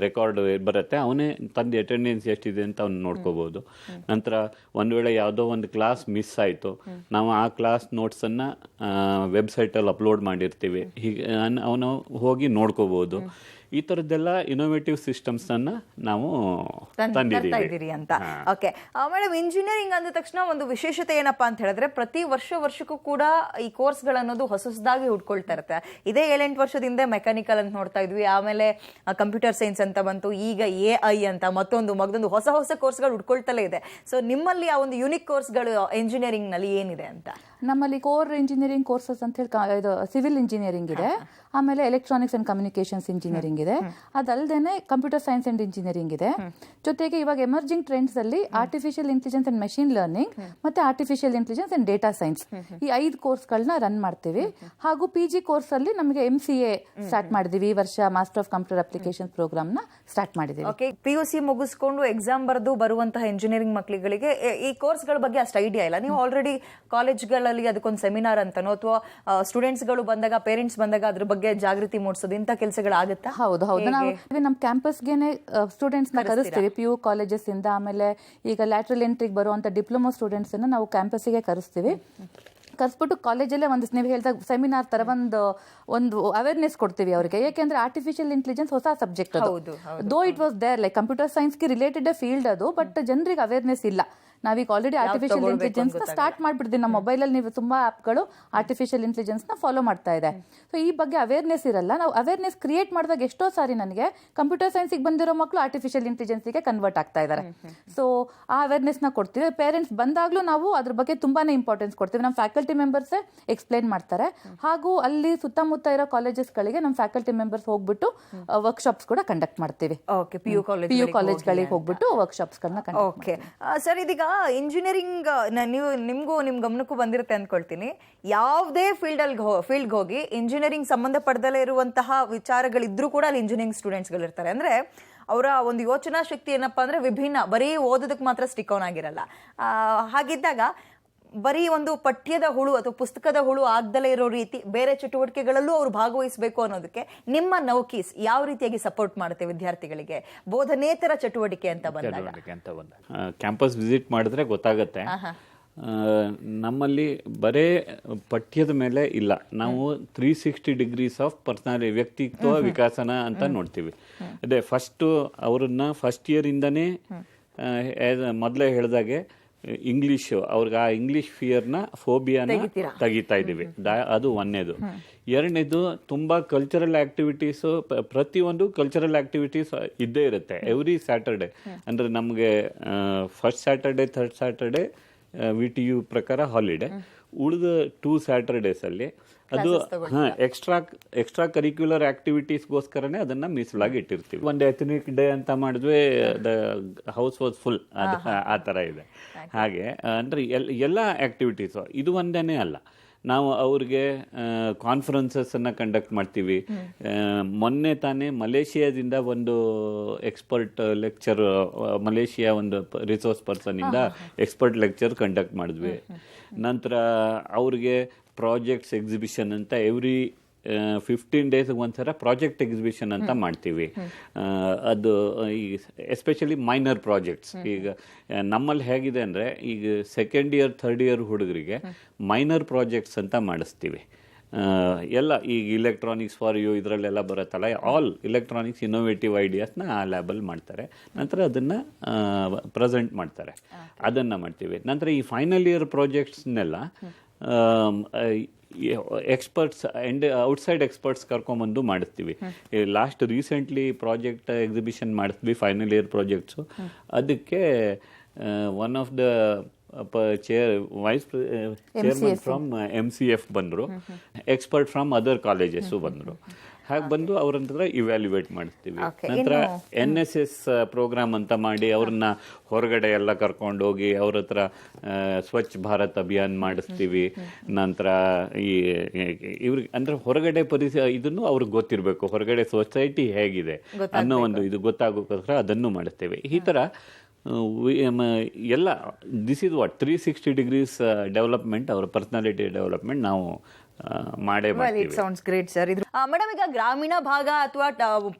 ರೆಕಾರ್ಡ್ ಬರುತ್ತೆ, ಅವನೇ ತಂದು ಅಟೆಂಡೆನ್ಸ್ ಎಷ್ಟಿದೆ ಅಂತ ಅವ್ನು ನೋಡ್ಕೋಬೋದು. ನಂತರ ಒಂದು ವೇಳೆ ಯಾವುದೋ ಒಂದು ಕ್ಲಾಸ್ ಮಿಸ್ ಆಯಿತು, ನಾವು ಆ ಕ್ಲಾಸ್ ನೋಟ್ಸನ್ನು ವೆಬ್ಸೈಟಲ್ಲಿ ಅಪ್ಲೋಡ್ ಮಾಡಿರ್ತೀವಿ. ಹೀಗೆ ಅವನು ಹೋಗಿ ನೋಡ್ಕೋಬೋದು. ಈ ಥರದ್ದೆಲ್ಲ ಇನೋವೇಟಿವ್ ಸಿಸ್ಟಮ್ಸನ್ನು ನಾವು ತಂದಿದ್ದೀವಿ ಅಂತ. ಓಕೆ ಮೇಡಮ್, ಇಂಜಿನಿಯರಿಂಗ್ ಅಂದ ತಕ್ಷಣ ಒಂದು ವಿಶೇಷತೆ ಏನಪ್ಪಾ ಅಂತ ಹೇಳಿದ್ರೆ ಪ್ರತಿ ವರ್ಷಕ್ಕೂ ಕೂಡ ಈ ಕೋರ್ಸ್ಗಳನ್ನೋದು ಹೊಸದಾಗಿ ಹುಡ್ಕೊಳ್ತಾ ಇರುತ್ತೆ. ಇದೇ 7-8 ವರ್ಷದಿಂದ ಮೆಕ್ಯಾನಿಕಲ್ ಅಂತ ನೋಡ್ತಾ ಇದ್ವಿ, ಆಮೇಲೆ ಕಂಪ್ಯೂಟರ್ ಸೈನ್ಸ್ ಅಂತ ಬಂತು, ಈಗ AI ಅಂತ ಮತ್ತೊಂದು ಹೊಸ ಕೋರ್ಸ್ಗಳು ಹುಡ್ಕೊಳ್ತಲೇ ಇದೆ. ಸೊ ನಿಮ್ಮಲ್ಲಿ ಆ ಒಂದು ಯೂನಿಕ್ ಕೋರ್ಸ್ಗಳು ಇಂಜಿನಿಯರಿಂಗ್ ನಲ್ಲಿ ಏನಿದೆ ಅಂತ? ನಮ್ಮಲ್ಲಿ ಕೋರ್ ಇಂಜಿನಿಯರಿಂಗ್ ಕೋರ್ಸಸ್ ಅಂತ ಹೇಳಿ ಇದು ಸಿವಿಲ್ ಇಂಜಿನಿಯರಿಂಗ್ ಇದೆ, ಆಮೇಲೆ ಎಲೆಕ್ಟ್ರಾನಿಕ್ಸ್ ಅಂಡ್ ಕಮ್ಯುನಿಕೇಶನ್ಸ್ ಇಂಜಿನಿಯರಿಂಗ್ ಇದೆ, ಅದಲ್ಲದೆ ಕಂಪ್ಯೂಟರ್ ಸೈನ್ಸ್ ಅಂಡ್ ಇಂಜಿನಿಯರಿಂಗ್ ಇದೆ. ಜೊತೆಗೆ ಇವಾಗ ಎಮರ್ಜಿಂಗ್ ಟ್ರೆಂಡ್ಸ್ ಅಲ್ಲಿ artificial intelligence and machine learning ಮತ್ತೆ artificial intelligence and data science, ಈ 5 ಕೋರ್ಸ್ಗಳನ್ನ ರನ್ ಮಾಡ್ತೀವಿ. ಹಾಗೂ PG ಕೋರ್ಸ್ ಅಲ್ಲಿ ನಮಗೆ MCA ಸ್ಟಾರ್ಟ್ ಮಾಡಿದೀವಿ. ಈ ವರ್ಷ master of computer application program ನ ಸ್ಟಾರ್ಟ್ ಮಾಡಿದೀವಿ. ಓಕೆ, PUC ಮುಗಿಸ್ಕೊಂಡು ಎಕ್ಸಾಮ್ ಬರೆದು ಬರುವಂತಹ ಇಂಜಿನಿಯರಿಂಗ್ ಮಕ್ಕಳಿಗೆ ಈ ಕೋರ್ಸ್ಗಳ ಬಗ್ಗೆ ಅಷ್ಟು ಐಡಿಯಾ ಇಲ್ಲ. ನೀವು ಆಲ್ರೆಡಿ ಕಾಲೇಜ್ಗಳಲ್ಲಿ ಅದಕ್ಕೊಂದು ಸೆಮಿನಾರ್ ಅಂತನೋ ಅಥವಾ ಸ್ಟೂಡೆಂಟ್ಸ್ಗಳು ಬಂದಾಗ, ಪೇರೆಂಟ್ಸ್ ಬಂದಾಗ ಅದ್ರ ಬಗ್ಗೆ ಜಾಗೃತಿ ಮೂಡಿಸೋದು, ಇಂಥ ಕೆಲಸಗಳಾಗುತ್ತಾ? ಹೌದು, ನಾವು ನಮ್ಮ ಕ್ಯಾಂಪಸ್ಗೆನೆ ಸ್ಟೂಡೆಂಟ್ಸ್ ನ ಕರೆಸ್ತೀವಿ. PU ಕಾಲೇಜಸ್ ಇಂದ, ಆಮೇಲೆ ಈಗ ಲ್ಯಾಟ್ರಲ್ ಎಂಟ್ರಿಗೆ ಬರುವಂತ ಡಿಪ್ಲೊಮಾ ಸ್ಟೂಡೆಂಟ್ಸ್ ಅನ್ನ ನಾವು ಕ್ಯಾಂಪಸ್ಗೆ ಕರೆಸ್ತೀವಿ. ಕರೆಸ್ಬಿಟ್ಟು ಕಾಲೇಜಲ್ಲೇ ನೀವು ಹೇಳಿದಾಗ ಸೆಮಿನಾರ್ ತರ ಒಂದು ಅವೇರ್ನೆಸ್ ಕೊಡ್ತೀವಿ ಅವರಿಗೆ. ಯಾಕೆಂದ್ರೆ ಆರ್ಟಿಫಿಷಿಯಲ್ ಇಂಟೆಲಿಜೆನ್ಸ್ ಹೊಸ ಸಬ್ಜೆಕ್ಟ್ ಅದು. Though it was there like computer ಸೈನ್ಸ್ಗೆ ರಿಲೇಟೆಡ್ ಫೀಲ್ಡ್ ಅದು, ಬಟ್ ಜನರಿಗೆ ಅವೇರ್ನೆಸ್ ಇಲ್ಲ. ನಾವೀಗ ಆಲ್ರೆಡಿ ಆರ್ಟಿಫಿಷಿಯಲ್ ಇಂಟೆಲಿಜೆನ್ಸ್ ನ ಸ್ಟಾರ್ಟ್ ಮಾಡ್ಬಿಡ್ತೀವಿ. ನಮ್ಮ ಮೊಬೈಲಲ್ಲಿ ನೀವು ತುಂಬಾ ಆಪ್ಗಳು ಆರ್ಟಿಫಿಷಿಯಲ್ ಇಂಟೆಲಿಜೆನ್ಸ್ ನ ಫಾಲೋ ಮಾಡ್ತಾ ಇದೆ. ಸೊ ಈ ಬಗ್ಗೆ ಅವೇರ್ನೆಸ್ ಇರಲ್ಲ. ನಾವು ಅವೇರ್ನೆಸ್ ಕ್ರಿಯೇಟ್ ಮಾಡಿದಾಗ ಎಷ್ಟೋ ಸಾರಿ ನನಗೆ ಕಂಪ್ಯೂಟರ್ ಸೈನ್ಸ್ಗೆ ಬಂದಿರೋ ಮಕ್ಕಳು ಆರ್ಟಿಫಿಷಿಯಲ್ ಇಂಟೆಲಿಜೆನ್ಸ್ಗೆ ಕನ್ವರ್ಟ್ ಆಗ್ತಾ ಇದ್ದಾರೆ. ಸೊ ಆ ಅವೇರ್ನೆಸ್ ನ ಕೊಡ್ತೀವಿ. ಪೇರೆಂಟ್ಸ್ ಬಂದಾಗ್ಲೂ ನಾವು ಅದ್ರ ಬಗ್ಗೆ ತುಂಬಾನೇ ಇಂಪಾರ್ಟೆನ್ಸ್ ಕೊಡ್ತೀವಿ. ನಮ್ಮ ಫ್ಯಾಕಲ್ಟಿ ಮೆಂಬರ್ಸ್ ಎಕ್ಸ್ಪ್ಲೈನ್ ಮಾಡ್ತಾರೆ. ಹಾಗೂ ಅಲ್ಲಿ ಸುತ್ತಮುತ್ತ ಇರೋ ಕಾಲೇಜಸ್ಗಳಿಗೆ ನಮ್ಮ ಫ್ಯಾಕಲ್ಟಿ ಮೆಂಬರ್ಸ್ ಹೋಗ್ಬಿಟ್ಟು ವರ್ಕ್ಶಾಪ್ಸ್ ಕೂಡ ಕಂಡಕ್ಟ್ ಮಾಡ್ತೀವಿ. PU ಕಾಲೇಜ್ಗಳಿಗೆ ಹೋಗ್ಬಿಟ್ಟು ವರ್ಕ್ಶಾಪ್ಸ್ ಗಳನ್ನ ಕಂಡಕ್ಟ್ ಮಾಡ್ತೀವಿ. ಸರ್, ಇದೀಗ ಇಂಜಿನಿಯರಿಂಗ್ ನಿಮ್ ಗಮನಕ್ಕೂ ಬಂದಿರುತ್ತೆ ಅನ್ಕೊಳ್ತೀನಿ. ಯಾವುದೇ ಫೀಲ್ಡ್ಗೆ ಹೋಗಿ ಇಂಜಿನಿಯರಿಂಗ್ ಸಂಬಂಧಪಡದಲ್ಲೇ ಇರುವಂತಹ ವಿಚಾರಗಳಿದ್ರೂ ಕೂಡ ಅಲ್ಲಿ ಇಂಜಿನಿಯರಿಂಗ್ ಸ್ಟೂಡೆಂಟ್ಸ್ಗಳು ಇರ್ತಾರೆ. ಅಂದ್ರೆ ಅವರ ಒಂದು ಯೋಚನಾ ಶಕ್ತಿ ಏನಪ್ಪಾ ಅಂದ್ರೆ ವಿಭಿನ್ನ, ಬರೀ ಓದೋದಕ್ಕೆ ಮಾತ್ರ ಸ್ಟಿಕ್ ಆನ್ ಆಗಿರಲ್ಲ. ಹಾಗಿದ್ದಾಗ ಬರೀ ಒಂದು ಪಠ್ಯದ ಹುಳು ಅಥವಾ ಪುಸ್ತಕದ ಹುಳು ಆಗ್ದಲೇ ಇರೋ ರೀತಿ ಬೇರೆ ಚಟುವಟಿಕೆಗಳಲ್ಲೂ ಅವರು ಭಾಗವಹಿಸಬೇಕು ಅನ್ನೋದಕ್ಕೆ ನಿಮ್ಮ ನೌಕೀಸ್ ಯಾವ ರೀತಿಯಾಗಿ ಸಪೋರ್ಟ್ ಮಾಡುತ್ತೆ ವಿದ್ಯಾರ್ಥಿಗಳಿಗೆ ಬೋಧನೇತರ ಚಟುವಟಿಕೆ ಅಂತ ಬಂದಾಗ? ಕ್ಯಾಂಪಸ್ ವಿಸಿಟ್ ಮಾಡಿದ್ರೆ ಗೊತ್ತಾಗತ್ತೆ. ನಮ್ಮಲ್ಲಿ ಬರೇ ಪಠ್ಯದ ಮೇಲೆ ಇಲ್ಲ, ನಾವು 360 ಡಿಗ್ರೀಸ್ ಆಫ್ ಪರ್ಸನಾಲಿಟಿ, ವ್ಯಕ್ತಿತ್ವ ವಿಕಾಸನ ಅಂತ ನೋಡ್ತೀವಿ. ಅದೇ ಅವ್ರನ್ನ ಫಸ್ಟ್ ಇಯರ್ ಇಂದಾನೇ ಮೊದಲೇ ಹೇಳ್ದಾಗೆ ಇಂಗ್ಲಿಷ್ ಅವ್ರಿಗೆ ಆ ಇಂಗ್ಲಿಷ್ ಫಿಯರ್ನ ಫೋಬಿಯಾನ ತೆಗಿತಾ ಇದ್ದೀವಿ. ಅದು ಒಂದನೇದು. ಎರಡನೇದು ತುಂಬಾ ಕಲ್ಚರಲ್ ಆಕ್ಟಿವಿಟೀಸ್, ಪ್ರತಿಯೊಂದು ಕಲ್ಚರಲ್ ಆಕ್ಟಿವಿಟೀಸ್ ಇದ್ದೇ ಇರುತ್ತೆ ಎವ್ರಿ ಸ್ಯಾಟರ್ಡೆ. ಅಂದ್ರೆ ನಮಗೆ first Saturday third Saturday VTU ಪ್ರಕಾರ ಹಾಲಿಡೇ. ಉಳಿದ 2 ಸ್ಯಾಟರ್ಡೇಸ್ ಅಲ್ಲಿ ಅದು ಎಕ್ಸ್ಟ್ರಾ ಕರಿಕ್ಯುಲರ್ ಆಕ್ಟಿವಿಟೀಸ್ಗೋಸ್ಕರನೇ ಅದನ್ನ ಮೀಸಲಾಗಿ ಇಟ್ಟಿರ್ತೀವಿ. ಒಂದು ಎಥನಿಕ್ ಡೇ ಅಂತ ಮಾಡಿದ್ವಿ, ದ ಹೌಸ್ ವಾಸ್ ಫುಲ್, ಆ ಥರ ಇದೆ. ಹಾಗೆ ಅಂದ್ರೆ ಎಲ್ಲ ಆಕ್ಟಿವಿಟೀಸು ಇದು ಒಂದೇನೇ ಅಲ್ಲ. ನಾವು ಅವ್ರಿಗೆ ಕಾನ್ಫರೆನ್ಸಸ್ ಅನ್ನ ಕಂಡಕ್ಟ್ ಮಾಡ್ತೀವಿ. ಮೊನ್ನೆ ತಾನೇ ಮಲೇಷಿಯಾದಿಂದ ಒಂದು ಎಕ್ಸ್ಪರ್ಟ್ ಲೆಕ್ಚರ್, ಮಲೇಷಿಯಾ ಒಂದು ರಿಸೋರ್ಸ್ ಪರ್ಸನ್ ಇಂದ ಎಕ್ಸ್ಪರ್ಟ್ ಲೆಕ್ಚರ್ ಕಂಡಕ್ಟ್ ಮಾಡಿದ್ವಿ. ನಂತರ ಅವ್ರಿಗೆ ಪ್ರಾಜೆಕ್ಟ್ಸ್ ಎಕ್ಸಿಬಿಷನ್ ಅಂತ ಎವ್ರಿ 15 ಡೇಸ್ ಒಂದ್ಸಲ ಪ್ರಾಜೆಕ್ಟ್ ಎಕ್ಸಿಬಿಷನ್ ಅಂತ ಮಾಡ್ತೀವಿ. ಅದು ಎಸ್ಪೆಷಲಿ ಮೈನರ್ ಪ್ರಾಜೆಕ್ಟ್ಸ್. ಈಗ ನಮ್ಮಲ್ಲಿ ಹೇಗಿದೆ ಅಂದರೆ, ಈಗ ಸೆಕೆಂಡ್ ಇಯರ್ ಥರ್ಡ್ ಇಯರ್ ಹುಡುಗರಿಗೆ ಮೈನರ್ ಪ್ರಾಜೆಕ್ಟ್ಸ್ ಅಂತ ಮಾಡಿಸ್ತೀವಿ. ಎಲ್ಲ ಈಗ ಇಲೆಕ್ಟ್ರಾನಿಕ್ಸ್ ಫಾರ್ ಯು ಇದರಲ್ಲೆಲ್ಲ ಬರುತ್ತಲ್ಲ, ಆಲ್ ಇಲೆಕ್ಟ್ರಾನಿಕ್ಸ್ ಇನ್ನೋವೇಟಿವ್ ಐಡಿಯಾಸ್ನ ಆ ಲ್ಯಾಬಲ್ಲಿ ಮಾಡ್ತಾರೆ. ನಂತರ ಅದನ್ನು ಪ್ರೆಸೆಂಟ್ ಮಾಡ್ತಾರೆ, ಅದನ್ನು ಮಾಡ್ತೀವಿ. ನಂತರ ಈ ಫೈನಲ್ ಇಯರ್ ಪ್ರಾಜೆಕ್ಟ್ಸ್ನೆಲ್ಲ ಎಕ್ಸ್ಪರ್ಟ್ಸ್ ಅಂಡ್ ಔಟ್ಸೈಡ್ ಎಕ್ಸ್ಪರ್ಟ್ಸ್ ಕರ್ಕೊಂಬಂದು ಮಾಡಿಸ್ತೀವಿ. ಲಾಸ್ಟ್ ರೀಸೆಂಟ್ಲಿ ಪ್ರಾಜೆಕ್ಟ್ ಎಕ್ಸಿಬಿಷನ್ ಮಾಡಿಸ್ತೀವಿ, ಫೈನಲ್ ಇಯರ್ ಪ್ರಾಜೆಕ್ಟ್ಸು. ಅದಕ್ಕೆ one of the vice chairman from MCF ಬಂದರು, ಎಕ್ಸ್ಪರ್ಟ್ ಫ್ರಮ್ ಅದರ್ ಕಾಲೇಜಸ್ಸು ಬಂದರು. ಹಾಗೆ ಬಂದು ಅವ್ರ ಹತ್ರ ಇವ್ಯಾಲ್ಯುವೇಟ್ ಮಾಡಿಸ್ತೀವಿ. ನಂತರ NSS ಪ್ರೋಗ್ರಾಮ್ ಅಂತ ಮಾಡಿ ಅವ್ರನ್ನ ಹೊರಗಡೆ ಎಲ್ಲ ಕರ್ಕೊಂಡು ಹೋಗಿ ಅವ್ರ ಹತ್ರ ಸ್ವಚ್ಛ ಭಾರತ್ ಅಭಿಯಾನ್ ಮಾಡಿಸ್ತೀವಿ. ನಂತರ ಇವ್ರಿಗೆ ಅಂದ್ರೆ ಹೊರಗಡೆ ಇದನ್ನು ಅವ್ರಿಗೆ ಗೊತ್ತಿರಬೇಕು, ಹೊರಗಡೆ ಸೊಸೈಟಿ ಹೇಗಿದೆ ಅನ್ನೋ ಒಂದು ಇದು ಗೊತ್ತಾಗೋಕ್ಕೋಸ್ಕರ ಅದನ್ನು ಮಾಡಿಸ್ತೇವೆ. ಈ ಥರ ಎಲ್ಲ this is what 360 degrees development, ಅವರ ಪರ್ಸನಾಲಿಟಿ ಡೆವಲಪ್ಮೆಂಟ್ ನಾವು ಮಾಡೇ ಮಾಡ್ತೀವಿ. Sounds great sir. ಇದು ಮೇಡಮ್, ಈಗ ಗ್ರಾಮೀಣ ಭಾಗ ಅಥವಾ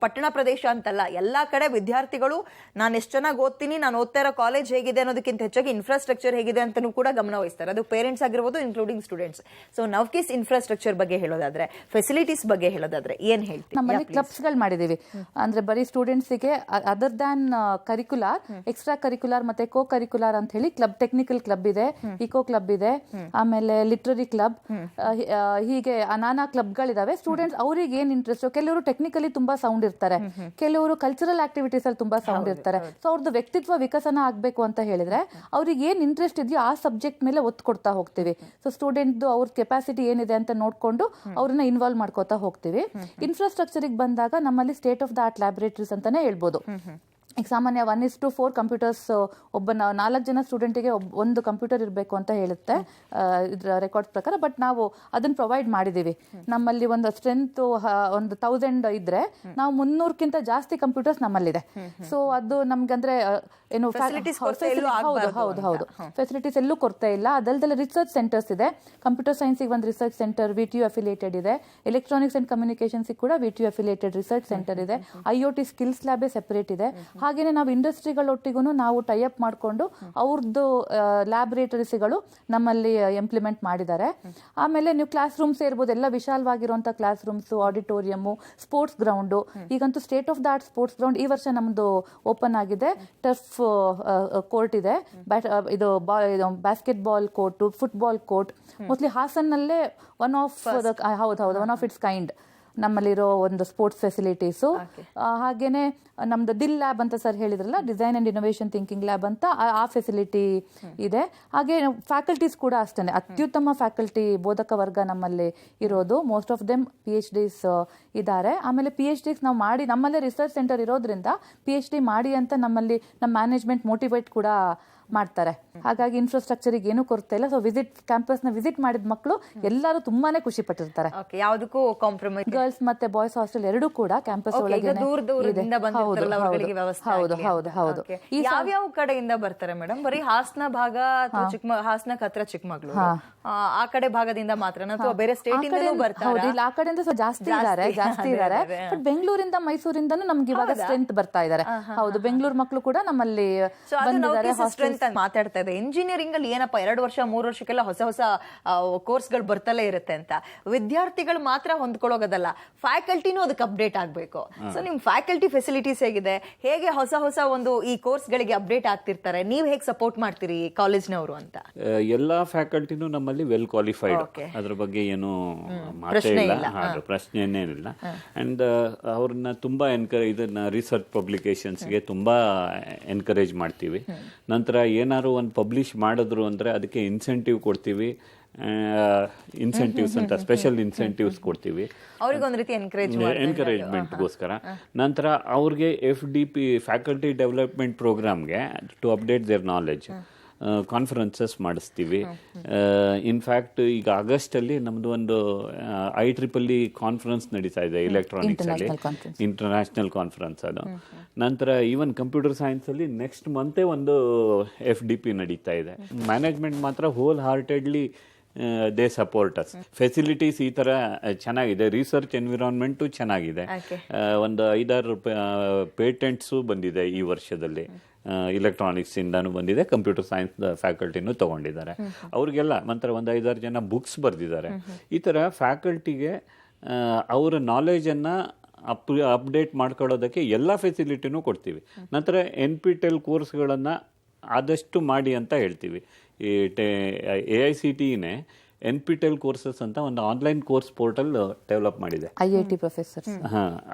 ಪಟ್ಟಣ ಪ್ರದೇಶ ಅಂತಲ್ಲ, ಎಲ್ಲಾ ಕಡೆ ವಿದ್ಯಾರ್ಥಿಗಳು ನಾನು ಎಷ್ಟು ಚೆನ್ನಾಗಿ ಓದ್ತೀನಿ, ನಾನು ಓದ್ತಾ ಇರೋ ಕಾಲೇಜ್ ಹೇಗಿದೆ ಅನ್ನೋದಕ್ಕಿಂತ ಹೆಚ್ಚಾಗಿ ಇನ್ಫ್ರಾಸ್ಟ್ರಕ್ಚರ್ ಹೇಗಿದೆ ಅಂತಲೂ ಕೂಡ ಗಮನ ವಹಿಸ್ತಾರೆ. ಅದು ಪೇರೆಂಟ್ಸ್ ಆಗಿರ್ಬೋದು, ಇನ್ಕ್ಲೂಡಿಂಗ್ ಸ್ಟೂಡೆಂಟ್ಸ್. ಸೊ ನವ್ಕೀಸ್ ಇನ್ಫ್ರಾಸ್ಟ್ರಕ್ಚರ್ ಬಗ್ಗೆ ಹೇಳೋದಾದ್ರೆ, ಫೆಸಿಲಿಟೀಸ್ ಬಗ್ಗೆ ಹೇಳೋದಾದ್ರೆ ಏನ್ ಹೇಳ್ತೀವಿ? ನಮ್ಮಲ್ಲಿ ಕ್ಲಬ್ಸ್ಗಳು ಮಾಡಿದೀವಿ. ಅಂದ್ರೆ ಬರೀ ಸ್ಟೂಡೆಂಟ್ಸಿಗೆ other than curricular, extra curricular ಮತ್ತೆ ಕೋ ಕರಿಕ್ಯುಲಾರ್ ಅಂತ ಹೇಳಿ ಕ್ಲಬ್, ಟೆಕ್ನಿಕಲ್ ಕ್ಲಬ್ ಇದೆ, ಇಕೋ ಕ್ಲಬ್ ಇದೆ, ಆಮೇಲೆ ಲಿಟ್ರರಿ ಕ್ಲಬ್, ಹೀಗೆ ನಾನಾ ಕ್ಲಬ್ಗಳಿದಾವೆ. ಸ್ಟೂಡೆಂಟ್ಸ್ ಅವ್ರಿಗೆ ಏನ್ ಇಂಟ್ರೆಸ್ಟ್, ಕೆಲವರು ಟೆಕ್ನಿಕಲಿ ತುಂಬಾ ಸೌಂಡ್ ಇರ್ತಾರೆ, ಕೆಲವರು ಕಲ್ಚರಲ್ ಆಕ್ಟಿವಿಟೀಸ್ ಅಲ್ಲಿ ತುಂಬಾ ಸೌಂಡ್ ಇರ್ತಾರೆ. ಸೊ ಅವ್ರದ್ದು ವ್ಯಕ್ತಿತ್ವ ವಿಕಸನ ಆಗ್ಬೇಕು ಅಂತ ಹೇಳಿದ್ರೆ ಅವ್ರಿಗೆ ಏನ್ ಇಂಟ್ರೆಸ್ಟ್ ಇದೆಯೋ ಆ ಸಬ್ಜೆಕ್ಟ್ ಮೇಲೆ ಒತ್ತು ಕೊಡ್ತಾ ಹೋಗ್ತೀವಿ. ಸೊ ಸ್ಟೂಡೆಂಟ್ ಅವ್ರ ಕೆಪಾಸಿಟಿ ಏನಿದೆ ಅಂತ ನೋಡ್ಕೊಂಡು ಅವ್ರನ್ನ ಇನ್ವಾಲ್ವ್ ಮಾಡ್ಕೋತಾ ಹೋಗ್ತೀವಿ. ಇನ್ಫ್ರಾಸ್ಟ್ರಕ್ಚರ್ಗೆ ಬಂದಾಗ ನಮ್ಮಲ್ಲಿ state of the art laboratories ಅಂತಾನೆ ಹೇಳ್ಬೋದು. ಈಗ ಸಾಮಾನ್ಯ 1:4 ಕಂಪ್ಯೂಟರ್ಸ್, ಒಬ್ಬ 4 ಜನ ಸ್ಟೂಡೆಂಟಿಗೆ ಒಂದು ಕಂಪ್ಯೂಟರ್ ಇರಬೇಕು ಅಂತ ಹೇಳುತ್ತೆ ಇದ್ರ ರೆಕಾರ್ಡ್ಸ್ ಪ್ರಕಾರ. ಬಟ್ ನಾವು ಅದನ್ನ ಪ್ರೊವೈಡ್ ಮಾಡಿದ್ದೀವಿ. ನಮ್ಮಲ್ಲಿ ಒಂದು ಸ್ಟ್ರೆಂತ್ 1000 ಇದ್ರೆ ನಾವು 300ಕ್ಕಿಂತ ಜಾಸ್ತಿ ಕಂಪ್ಯೂಟರ್ಸ್ ನಮ್ಮಲ್ಲಿದೆ. ಸೊ ಅದು ನಮ್ಗಂದ್ರೆ ಏನು ಹೌದು ಫೆಸಿಲಿಟೀಸ್ ಎಲ್ಲೂ ಕೊರತೆ ಇಲ್ಲ. ಅದಲ್ದಲ್ಲೇ ರಿಸರ್ಚ್ ಸೆಂಟರ್ಸ್ ಇದೆ. ಕಂಪ್ಯೂಟರ್ ಸೈನ್ಸಿಗೆ ಒಂದು ರಿಸರ್ಚ್ ಸೆಂಟರ್ VTU ಅಫಿಲಿಯೇಟೆಡ್ ಇದೆ. ಎಲೆಕ್ಟ್ರಾನಿಕ್ಸ್ ಅಂಡ್ ಕಮ್ಯುನಿಕೇಶನ್ಸ್ಗೆ ಕೂಡ VTU ಅಫಿಲಿಯೇಟೆಡ್ ರಿಸರ್ಚ್ ಸೆಂಟರ್ ಇದೆ. IoT ಸ್ಕಿಲ್ಸ್ ಲ್ಯಾಬೇ ಸೆಪರೇಟ್ ಇದೆ. ಹಾಗೇನೆ ನಾವು ಇಂಡಸ್ಟ್ರಿಗಳೊಟ್ಟಿಗೂ ನಾವು ಟೈಅಪ್ ಮಾಡಿಕೊಂಡು ಅವ್ರದ್ದು ಲ್ಯಾಬೊರೇಟರೀಸ್ಗಳು ನಮ್ಮಲ್ಲಿ ಇಂಪ್ಲಿಮೆಂಟ್ ಮಾಡಿದ್ದಾರೆ. ಆಮೇಲೆ ನೀವು ಕ್ಲಾಸ್ ರೂಮ್ಸ್ ಇರ್ಬೋದು, ಎಲ್ಲ ವಿಶಾಲವಾಗಿರುವಂಥ class rooms, auditorium, sports ground. ಈಗಂತೂ state of the art sports ground ಈ ವರ್ಷ ನಮ್ದು ಓಪನ್ ಆಗಿದೆ. ಟರ್ಫ್ ಕೋರ್ಟ್ ಇದೆ, ಇದು basketball court, football court. Mostly ಹಾಸನ್ನಲ್ಲೇ ಒನ್ ಆಫ್ ಇಟ್ಸ್ ಕೈಂಡ್ ನಮ್ಮಲ್ಲಿರೋ ಒಂದು ಸ್ಪೋರ್ಟ್ಸ್ ಫೆಸಿಲಿಟೀಸು. ಹಾಗೇನೆ ನಮ್ದು ದಿಲ್ ಲ್ಯಾಬ್ ಅಂತ ಸರ್ ಹೇಳಿದ್ರಲ್ಲ, design and innovation thinking lab ಅಂತ, ಆ ಫೆಸಿಲಿಟಿ ಇದೆ. ಹಾಗೆ ಫ್ಯಾಕಲ್ಟೀಸ್ ಕೂಡ ಅಷ್ಟೇ ಅತ್ಯುತ್ತಮ ಫ್ಯಾಕಲ್ಟಿ, ಬೋಧಕ ವರ್ಗ ನಮ್ಮಲ್ಲಿ ಇರೋದು. ಮೋಸ್ಟ್ ಆಫ್ ದೆಮ್ PhDs ಇದ್ದಾರೆ. ಆಮೇಲೆ PhDs ನಾವು ಮಾಡಿ, ನಮ್ಮಲ್ಲೇ ರಿಸರ್ಚ್ ಸೆಂಟರ್ ಇರೋದ್ರಿಂದ PhD ಮಾಡಿ ಅಂತ ನಮ್ಮಲ್ಲಿ ನಮ್ಮ ಮ್ಯಾನೇಜ್ಮೆಂಟ್ ಮೋಟಿವೇಟ್ ಕೂಡ ಮಾಡ್ತಾರೆ. ಹಾಗಾಗಿ ಇನ್ಫ್ರಾಸ್ಟ್ರಕ್ಚರಿಗೆ ಏನೂ ಕೊರತೆ ಇಲ್ಲ. ಸೊ ಕ್ಯಾಂಪಸ್ನ ವಿಸಿಟ್ ಮಾಡಿದ ಮಕ್ಕಳು ಎಲ್ಲರೂ ತುಂಬಾನೇ ಖುಷಿ ಪಟ್ಟಿರ್ತಾರೆ. ಓಕೆ, ಯಾವುದಕ್ಕೂ ಕಾಂಪ್ರಮೈಸ್ ಗರ್ಲ್ಸ್ ಮತ್ತೆ ಬಾಯ್ಸ್ ಹಾಸ್ಟೆಲ್ ಎರಡೂ ಕೂಡ ಕ್ಯಾಂಪಸ್ ಒಳಗೆ ದೂರದಿಂದ ಬಂದಿರ್ತಾರಲ್ಲ ಅವರಿಗೆ ವ್ಯವಸ್ಥೆ ಹೌದು ಹೌದು ಹೌದು. ಯಾವ್ಯಾವ ಕಡೆಯಿಂದ ಬರ್ತಾರೆ ಮೇಡಮ್? ಬರೀ ಹಾಸನ ಭಾಗ ಅಥವಾ ಹಾಸನಕ್ಕೆ ಹತ್ರ ಚಿಕ್ಕಮಗಳೂರು ಆ ಕಡೆ ಭಾಗದಿಂದ ಮಾತ್ರ ಅಥವಾ ಬೇರೆ ಸ್ಟೇಟ್ ಇಂದಲೂ ಬರ್ತಾರೆ? ಹೌದು, ಇಲ್ಲ ಆ ಕಡೆಯಿಂದ ಜಾಸ್ತಿ ಇದ್ದಾರೆ. ಬಟ್ ಬೆಂಗಳೂರಿಂದ ಮೈಸೂರಿಂದನೂ ನಮ್ಗೆ ಇವಾಗ ಸ್ಟ್ರೆಂತ್ ಬರ್ತಾ ಇದ್ದಾರೆ. ಹೌದು, ಬೆಂಗಳೂರು ಮಕ್ಕಳು ಕೂಡ ನಮ್ಮಲ್ಲಿ ಬಂದಿದ್ದಾರೆ. ಮಾತಾಡ್ತಾ ಇದೆ ಇಂಜಿನಿಯರಿಂಗ್ ಅಲ್ಲಿ ಏನಪ್ಪಾ 2 ವರ್ಷ 3 ವರ್ಷಕ್ಕೆಲ್ಲ ಹೊಸ ಹೊಸ ಕೋರ್ಸ್ಗಳು ಬರ್ತಲೇ ಇರುತ್ತೆ ಅಂತ. ವಿದ್ಯಾರ್ಥಿಗಳು ಮಾತ್ರ ಹೊಂದ್ಕೊಳ್ಳೋಗೋದಲ್ಲ, ಫ್ಯಾಕಲ್ಟಿನೂ ಅದಕ್ಕೆ ಅಪ್ಡೇಟ್ ಆಗ್ಬೇಕು. ಸೊ ನಿಮ್ ಫ್ಯಾಕಲ್ಟಿ ಫೆಸಿಲಿಟೀಸ್ ಹೇಗಿದೆ? ಹೇಗೆ ಹೊಸ ಒಂದು ಈ ಕೋರ್ಸ್ ಗಳಿಗೆ ಅಪ್ಡೇಟ್ ಆಗ್ತಿರ್ತಾರೆ? ನೀವ್ ಹೇಗೆ ಸಪೋರ್ಟ್ ಮಾಡ್ತೀರಿ ಕಾಲೇಜ್ನವರು ಅಂತ? ಎಲ್ಲಾ ಫ್ಯಾಕಲ್ಟಿನೂ ನಮ್ಮಲ್ಲಿ ವೆಲ್ ಕ್ವಾಲಿಫೈಡ್, ಅದ್ರ ಬಗ್ಗೆ ಏನು ಮಾತೇ ಇಲ್ಲ, ಪ್ರಶ್ನೆನೇನಿಲ್ಲ. ಅಂಡ್ ಅವ್ರನ್ನ ತುಂಬಾ ಇದನ್ನ ರಿಸರ್ಚ್ ಪಬ್ಲಿಕೇಶನ್ಸ್ಗೆ ತುಂಬಾ ಎನ್ಕರೇಜ್ ಮಾಡ್ತೀವಿ. ನಂತರ ಏನಾದ್ರು ಒಂದು ಪಬ್ಲಿಷ್ ಮಾಡಿದ್ರು ಅಂದ್ರೆ ಅದಕ್ಕೆ ಇನ್ಸೆಂಟಿವ್ ಕೊಡ್ತೀವಿ. ಇನ್ಸೆಂಟಿವ್ಸ್ ಅಂತ ಸ್ಪೆಷಲ್ ಇನ್ಸೆಂಟಿವ್ಸ್ ಕೊಡ್ತೀವಿ, ಅವ್ರಿಗೊಂದು ರೀತಿ ಎನ್ಕರೇಜ್ಮೆಂಟ್ಗೋಸ್ಕರ. ನಂತರ ಅವ್ರಿಗೆ FDP ಫ್ಯಾಕಲ್ಟಿ ಡೆವಲಪ್ಮೆಂಟ್ ಪ್ರೋಗ್ರಾಮ್ಗೆ to update their knowledge conferences ಮಾಡಿಸ್ತೀವಿ. ಇನ್ಫ್ಯಾಕ್ಟ್ ಈಗ ಆಗಸ್ಟಲ್ಲಿ ನಮ್ಮದು ಒಂದು IEEE ಕಾನ್ಫರೆನ್ಸ್ ನಡೀತಾ ಇದೆ ಎಲೆಕ್ಟ್ರಾನಿಕ್ಸ್ ಅಲ್ಲಿ, ಇಂಟರ್ನ್ಯಾಷನಲ್ ಕಾನ್ಫರೆನ್ಸ್ ಅದು. ನಂತರ ಈವನ್ ಕಂಪ್ಯೂಟರ್ ಸೈನ್ಸಲ್ಲಿ ನೆಕ್ಸ್ಟ್ ಮಂತೇ ಒಂದು FDP ನಡೀತಾ ಇದೆ. ಮ್ಯಾನೇಜ್ಮೆಂಟ್ ಮಾತ್ರ wholeheartedly they support us. Facilities ಈ ಥರ ಚೆನ್ನಾಗಿದೆ, ರಿಸರ್ಚ್ ಎನ್ವಿರಾನ್ಮೆಂಟು ಚೆನ್ನಾಗಿದೆ. ಒಂದು 5-6 ಪೇಟೆಂಟ್ಸು ಬಂದಿದೆ ಈ ವರ್ಷದಲ್ಲಿ. ಇಲೆಕ್ಟ್ರಾನಿಕ್ಸ್ ಇಂದಾನು ಬಂದಿದೆ, ಕಂಪ್ಯೂಟರ್ ಸೈನ್ಸ್ ಫ್ಯಾಕಲ್ಟಿನೂ ತಗೊಂಡಿದ್ದಾರೆ. ಅವ್ರಿಗೆಲ್ಲ ನಂತರ ಒಂದು 5-6 ಜನ ಬುಕ್ಸ್ ಬರೆದಿದ್ದಾರೆ. ಈ ಥರ ಫ್ಯಾಕಲ್ಟಿಗೆ ಅವರ ನಾಲೆಜನ್ನು ಅಪ್ಡೇಟ್ ಮಾಡ್ಕೊಳ್ಳೋದಕ್ಕೆ ಎಲ್ಲ ಫೆಸಿಲಿಟಿನೂ ಕೊಡ್ತೀವಿ. ನಂತರ NPTEL ಕೋರ್ಸ್ಗಳನ್ನು ಆದಷ್ಟು ಮಾಡಿ ಅಂತ ಹೇಳ್ತೀವಿ. ಈ AICTE NPTEL ಕೋರ್ಸಸ್ ಅಂತ ಒಂದು ಆನ್ಲೈನ್ ಕೋರ್ಸ್ ಪೋರ್ಟಲ್ ಡೆವಲಪ್ ಮಾಡಿದೆ. IIT ಪ್ರೊಫೆಸರ್ಸ್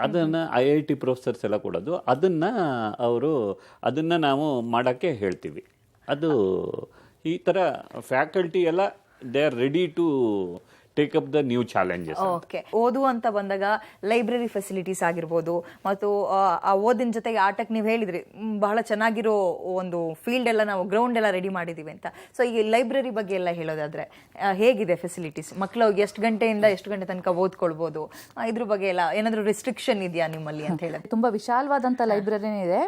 ಅದನ್ನ IIT ಪ್ರೊಫೆಸರ್ಸ್ ಎಲ್ಲ ಕೊಡೋದು, ಅದನ್ನ ನಾವು ಮಾಡೋಕ್ಕೆ ಹೇಳ್ತೀವಿ. ಅದು ಈ ಥರ ಫ್ಯಾಕಲ್ಟಿ ಎಲ್ಲ they are ready to take up the new challenges. Okay, ಓದು ಅಂತ ಬಂದಾಗ ಲೈಬ್ರರಿ ಫೆಸಿಲಿಟೀಸ್ ಆಗಿರ್ಬೋದು, ಮತ್ತು ಆ ಓದಿನ ಜೊತೆಗೆ ಆಟಕ್ಕೆ ನೀವು ಹೇಳಿದ್ರಿ ಬಹಳ ಚೆನ್ನಾಗಿರೋ ಒಂದು ಫೀಲ್ಡ್ ಎಲ್ಲ ನಾವು ಗ್ರೌಂಡ್ ಎಲ್ಲ ರೆಡಿ ಮಾಡಿದೀವಿ ಅಂತ. ಸೊ ಈ ಲೈಬ್ರರಿ ಬಗ್ಗೆ ಎಲ್ಲ ಹೇಳೋದಾದ್ರೆ ಹೇಗಿದೆ ಫೆಸಿಲಿಟೀಸ್? ಮಕ್ಕಳು ಎಷ್ಟು ಗಂಟೆಯಿಂದ ಎಷ್ಟು ಗಂಟೆ ತನಕ ಓದ್ಕೊಳ್ಬೋದು? ಇದ್ರ ಬಗ್ಗೆ ಎಲ್ಲ ಏನಾದರೂ ರಿಸ್ಟ್ರಿಕ್ಷನ್ ಇದೆಯಾ ನಿಮ್ಮಲ್ಲಿ ಅಂತ ಹೇಳಿ? ತುಂಬಾ ವಿಶಾಲವಾದಂಥ ಲೈಬ್ರರಿನೇ ಇದೆ.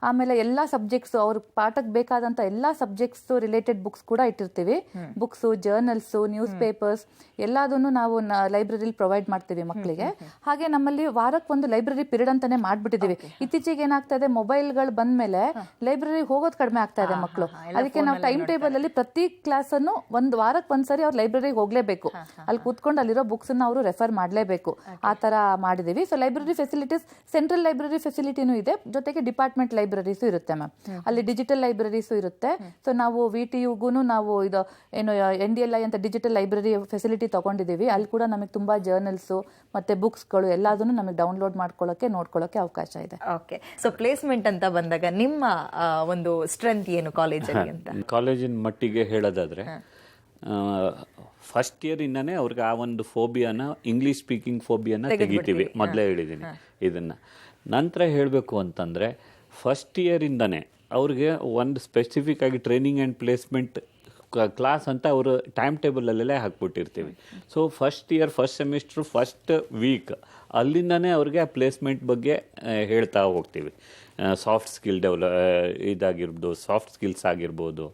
ಆಮೇಲೆ ಎಲ್ಲ ಸಬ್ಜೆಕ್ಟ್ಸ್, ಅವ್ರ ಪಾಠಕ್ಕೆ ಬೇಕಾದಂಥ ಎಲ್ಲ ಸಬ್ಜೆಕ್ಟ್ಸ್ ರಿಲೇಟೆಡ್ ಬುಕ್ಸ್ ಕೂಡ ಇಟ್ಟಿರ್ತೀವಿ. ಬುಕ್ಸು, ಜರ್ನಲ್ಸು, ನ್ಯೂಸ್ ಪೇಪರ್ಸ್ ಎಲ್ಲದನ್ನು ನಾವು ಲೈಬ್ರರಿಲಿ ಪ್ರೊವೈಡ್ ಮಾಡ್ತೀವಿ ಮಕ್ಕಳಿಗೆ. ಹಾಗೆ ನಮ್ಮಲ್ಲಿ ವಾರಕ್ಕೊಂದು ಲೈಬ್ರರಿ ಪೀರಿಯಡ್ ಅಂತಾನೆ ಮಾಡ್ಬಿಟ್ಟಿದೀವಿ. ಇತ್ತೀಚೆಗೆ ಏನಾಗ್ತಾ ಇದೆ, ಮೊಬೈಲ್ಗಳು ಬಂದ್ಮೇಲೆ ಲೈಬ್ರರಿ ಹೋಗೋದು ಕಡಿಮೆ ಆಗ್ತಾ ಇದೆ ಮಕ್ಕಳು. ಅದಕ್ಕೆ ನಾವು ಟೈಮ್ ಟೇಬಲ್ ಅಲ್ಲಿ ಪ್ರತಿ ಕ್ಲಾಸ್ ಅನ್ನು ಒಂದು ವಾರಕ್ಕೆ ಒಂದ್ಸರಿ ಅವ್ರು ಲೈಬ್ರರಿಗೆ ಹೋಗ್ಲೇಬೇಕು. ಅಲ್ಲಿ ಕೂತ್ಕೊಂಡು ಅಲ್ಲಿರೋ ಬುಕ್ಸ್ ಅನ್ನ ಅವರು ರೆಫರ್ ಮಾಡಲೇಬೇಕು. ಆ ತರ ಮಾಡಿದೀವಿ. So library facilities, central library ಫೆಸಿಲಿಟಿನೂ ಇದೆ, ಜೊತೆಗೆ ಡಿಪಾರ್ಟ್ಮೆಂಟ್ ಲೈಬ್ರರೀಸು ಇರುತ್ತೆ ಮ್ಯಾಮ್. ಅಲ್ಲಿ ಡಿಜಿಟಲ್ ಲೈಬ್ರರೀಸು ಇರುತ್ತೆ. ಸೊ ನಾವು VTUಗೂ ನಾವು ಇದು ಏನು NDLI ಅಂತ ಡಿಜಿಟಲ್ ಲೈಬ್ರರಿ ಫೆಸಿಲಿಟಿ ತಗೊಂಡಿದ್ದೀವಿ. ಅಲ್ಲಿ ಕೂಡ ನಮಗೆ ತುಂಬಾ ಜರ್ನಲ್ಸು ಮತ್ತೆ ಬುಕ್ಸ್ಗಳು ಎಲ್ಲದನ್ನು ನಮಗೆ ಡೌನ್ಲೋಡ್ ಮಾಡ್ಕೊಳ್ಳೋಕೆ ನೋಡ್ಕೊಳ್ಳೋಕೆ ಅವಕಾಶ ಇದೆ. ಓಕೆ, ಸೊ ಪ್ಲೇಸ್ಮೆಂಟ್ ಅಂತ ಬಂದಾಗ ನಿಮ್ಮ ಒಂದು ಸ್ಟ್ರೆಂತ್ ಏನು ಕಾಲೇಜಲ್ಲಿ ಅಂತ? ಕಾಲೇಜಿನ ಮಟ್ಟಿಗೆ ಹೇಳೋದಾದ್ರೆ ಫಸ್ಟ್ ಇಯರ್ ಇಂದಾನೆ ಅವ್ರಿಗೆ ಆ ಒಂದು ಫೋಬಿಯಾನ, ಇಂಗ್ಲಿಷ್ ಸ್ಪೀಕಿಂಗ್ ಫೋಬಿಯಾನ ತೆಗಿತೀವಿ. ಮೊದಲೇ ಹೇಳಿದ್ದೀನಿ ಇದನ್ನ. ನಂತರ ಹೇಳಬೇಕು ಅಂತಂದ್ರೆ ಫಸ್ಟ್ ಇಯರ್ ಇಂದಾನೆ ಅವ್ರಿಗೆ ಒಂದು ಸ್ಪೆಸಿಫಿಕ್ ಆಗಿ ಟ್ರೈನಿಂಗ್ ಆ್ಯಂಡ್ ಪ್ಲೇಸ್ಮೆಂಟ್ ಕ್ಲಾಸ್ ಅಂತ ಅವರು ಟೈಮ್ ಟೇಬಲಲ್ಲೇ ಹಾಕ್ಬಿಟ್ಟಿರ್ತೀವಿ. So first year, first semester, first week ಅಲ್ಲಿಂದನೇ ಅವ್ರಿಗೆ ಆ ಪ್ಲೇಸ್ಮೆಂಟ್ ಬಗ್ಗೆ ಹೇಳ್ತಾ ಹೋಗ್ತೀವಿ. ಸಾಫ್ಟ್ ಸ್ಕಿಲ್ ಇದಾಗಿರ್ಬೋದು, ಸಾಫ್ಟ್ ಸ್ಕಿಲ್ಸ್ ಆಗಿರ್ಬೋದು,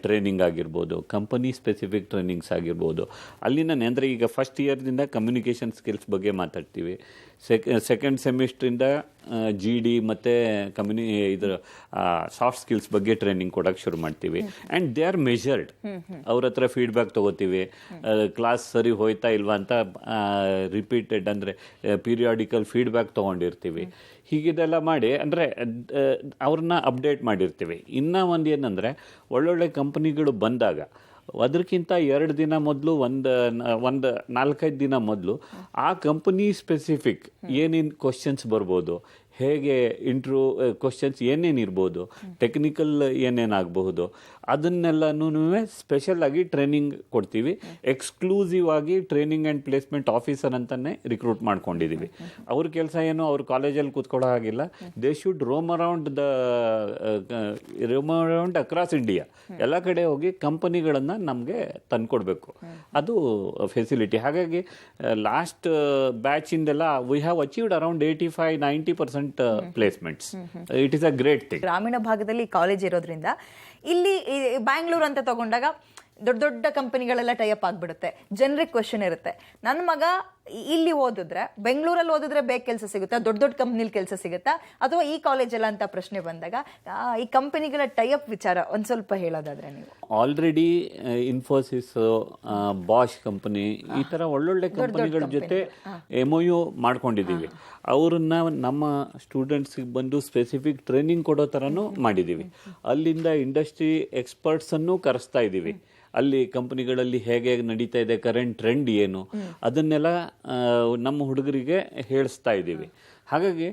ಟ್ರೈನಿಂಗ್ ಆಗಿರ್ಬೋದು, ಕಂಪನಿ ಸ್ಪೆಸಿಫಿಕ್ ಟ್ರೈನಿಂಗ್ಸ್ ಆಗಿರ್ಬೋದು. ಅಲ್ಲಿಂದನೇ ಅಂದರೆ ಈಗ ಫಸ್ಟ್ ಇಯರ್ದಿಂದ ಕಮ್ಯುನಿಕೇಷನ್ ಸ್ಕಿಲ್ಸ್ ಬಗ್ಗೆ ಮಾತಾಡ್ತೀವಿ. ಸೆಕೆಂಡ್ ಸೆಮಿಸ್ಟ್ರಿಂದ GD ಮತ್ತು ಇದರ ಸಾಫ್ಟ್ ಸ್ಕಿಲ್ಸ್ ಬಗ್ಗೆ ಟ್ರೈನಿಂಗ್ ಕೊಡೋಕ್ಕೆ ಶುರು ಮಾಡ್ತೀವಿ. And they are measured. ಅವ್ರ ಹತ್ರ ಫೀಡ್ಬ್ಯಾಕ್ ತೊಗೋತೀವಿ. ಕ್ಲಾಸ್ ಸರಿ ಹೋಯ್ತಾ ಇಲ್ವಾ ಅಂತ ರಿಪೀಟೆಡ್ ಅಂದರೆ ಪೀರಿಯಾಡಿಕಲ್ ಫೀಡ್ಬ್ಯಾಕ್ ತೊಗೊಂಡಿರ್ತೀವಿ. ಹೀಗಿದೆಲ್ಲ ಮಾಡಿ ಅಂದರೆ ಅವ್ರನ್ನ ಅಪ್ಡೇಟ್ ಮಾಡಿರ್ತೀವಿ. ಇನ್ನೂ ಒಂದು ಏನಂದರೆ ಒಳ್ಳೊಳ್ಳೆ ಕಂಪ್ನಿಗಳು ಬಂದಾಗ ಅದಕ್ಕಿಂತ 2 ದಿನ ಮೊದಲು, ಒಂದು 4-5 ದಿನ ಮೊದಲು ಆ ಕಂಪನಿ ಸ್ಪೆಸಿಫಿಕ್ ಏನೇನು ಕ್ವಶನ್ಸ್ ಬರ್ಬೋದು, ಹೇಗೆ ಇಂಟ್ರ್ಯೂ ಕ್ವಶನ್ಸ್ ಏನೇನಿರ್ಬೋದು, ಟೆಕ್ನಿಕಲ್ ಏನೇನಾಗಬಹುದು, ಅದನ್ನೆಲ್ಲನೂ ಸ್ಪೆಷಲ್ ಆಗಿ ಟ್ರೈನಿಂಗ್ ಕೊಡ್ತೀವಿ. ಎಕ್ಸ್ಕ್ಲೂಸಿವ್ ಆಗಿ ಟ್ರೈನಿಂಗ್ ಆ್ಯಂಡ್ ಪ್ಲೇಸ್ಮೆಂಟ್ ಆಫೀಸರ್ ಅಂತಾನೆ ರಿಕ್ರೂಟ್ ಮಾಡ್ಕೊಂಡಿದ್ದೀವಿ. ಅವ್ರ ಕೆಲಸ ಏನು ಅವ್ರ ಕಾಲೇಜಲ್ಲಿ ಕೂತ್ಕೊಳ್ಳೋ ಹಾಗಿಲ್ಲ. They should roam around across India, ಎಲ್ಲ ಕಡೆ ಹೋಗಿ ಕಂಪನಿಗಳನ್ನು ನಮಗೆ ತಂದ್ಕೊಡ್ಬೇಕು. ಅದು ಫೆಸಿಲಿಟಿ. ಹಾಗಾಗಿ ಲಾಸ್ಟ್ ಬ್ಯಾಚಿಂದೆಲ್ಲ we have achieved around 85-90% placements. It is a great thing. ಗ್ರಾಮೀಣ ಭಾಗದಲ್ಲಿ ಕಾಲೇಜ್ ಇರೋದ್ರಿಂದ ಇಲ್ಲಿ ಬ್ಯಾಂಗ್ಳೂರ್ ಅಂತ ತಗೊಂಡಾಗ ದೊಡ್ಡ ದೊಡ್ಡ ಕಂಪನಿಗಳೆಲ್ಲ ಟೈಅಪ್ ಆಗ್ಬಿಡುತ್ತೆ. ಜನರಿಗೆ ಕ್ವೆಶನ್ ಇರುತ್ತೆ, ನನ್ನ ಮಗ ಇಲ್ಲಿ ಓದಿದ್ರೆ ಬೆಂಗಳೂರಲ್ಲಿ ಓದಿದ್ರೆ ಬೇಗ ಕೆಲಸ ಸಿಗುತ್ತಾ, ದೊಡ್ಡ ದೊಡ್ಡ ಕಂಪ್ನಿಲಿ ಕೆಲಸ ಸಿಗುತ್ತಾ, ಅಥವಾ ಈ ಕಾಲೇಜಲ್ಲ ಅಂತ ಪ್ರಶ್ನೆ ಬಂದಾಗ ಈ ಕಂಪನಿಗಳ ಟೈಅಪ್ ವಿಚಾರ ಒಂದು ಸ್ವಲ್ಪ ಹೇಳೋದಾದ್ರೆ ನೀವು. ಆಲ್ರೆಡಿ ಇನ್ಫೋಸಿಸ್, ಬಾಷ್ ಕಂಪನಿ, ಈ ತರ ಒಳ್ಳೊಳ್ಳೆ ಕಂಪನಿಗಳ ಜೊತೆ MOU ಮಾಡ್ಕೊಂಡಿದ್ದೀವಿ. ಅವ್ರನ್ನ ನಮ್ಮ ಸ್ಟೂಡೆಂಟ್ಸ್ಗೆ ಬಂದು ಸ್ಪೆಸಿಫಿಕ್ ಟ್ರೈನಿಂಗ್ ಕೊಡೋ ಥರನೂ ಮಾಡಿದ್ದೀವಿ. ಅಲ್ಲಿಂದ ಇಂಡಸ್ಟ್ರಿ ಎಕ್ಸ್ಪರ್ಟ್ಸನ್ನು ಕರೆಸ್ತಾ ಇದ್ದೀವಿ. ಅಲ್ಲಿ ಕಂಪನಿಗಳಲ್ಲಿ ಹೇಗೆ ನಡೀತಾ ಇದೆ, ಕರೆಂಟ್ ಟ್ರೆಂಡ್ ಏನು, ಅದನ್ನೆಲ್ಲ ನಮ್ಮ ಹುಡುಗರಿಗೆ ಹೇಳಿಸ್ತಾ ಇದ್ದೀವಿ. ಹಾಗಾಗಿ